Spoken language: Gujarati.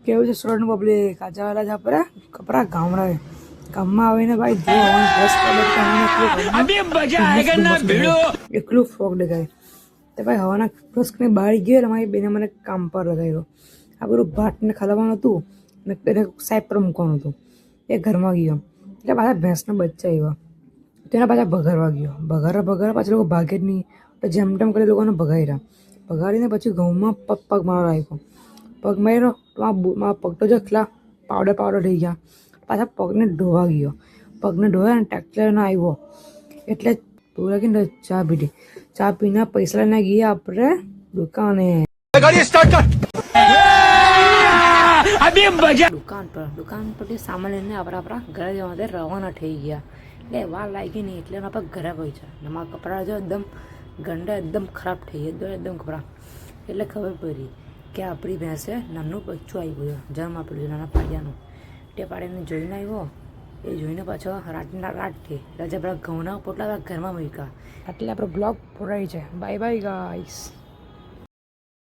કેવું છે સ્ટુડન્ટ પબ્લિક કાચાવાલા જા પર કપરા ગામડા ગામમાં આવીને ભાઈ જો એકલું ફ્રોક દેખાય તો ભાઈ હવાના ફ્રસ્કને બહાર ગયો એટલે મારી બેને મને કામ પર લગાવ્યો આ બધું ભાતને ખલાવવાનું હતું ને એને સાઈડ પર મૂકવાનું હતું એ ઘરમાં ગયો એટલે પાછા ભેંસના બચ્ચા આવ્યા તો એના પાછા ભગાડવા ગયો ભગાડવા પાછા લોકો ભાગે જ નહીં તો જેમ તેમ કરી લોકોને ભગાડીને પછી ઘઉંમાં પગ મારવા આવ્યો પગ માર્યો તો મારા પગ તો જો એટલા પાવડર થઈ ગયા પાછા પગને ધોવા ગયો પગને ધોયા ને ટ્રેક્ટરનો આવ્યો એટલે પૂરા કે ચા પીધી ચા પીને પૈસા લઈને ગયા આપણે દુકાને દુકાન પરથી સામાન લઈને આપણા ઘરે જવા માટે રવાના થઈ ગયા એટલે વાર લાગી નહીં એટલે આપણે ઘરે પહોંચ્યા ને મારા કપડાં જો એકદમ ગંડા એકદમ ખરાબ થઈ ગયા એકદમ કપડાં એટલે ખબર પડી કે આપણી ભેંસે નાનું બચ્ચું આવી ગયું જન્મ આપ્યું નાના પાડિયાનું તે પાડીને જોઈને આવ્યો એ જોઈને પાછો રાતથી રજા આપણા ઘઉંના પોટલા ઘરમાં મૂક્યા એટલે આપણો બ્લોગ પૂરાય છે બાય બાય ગાઈસ.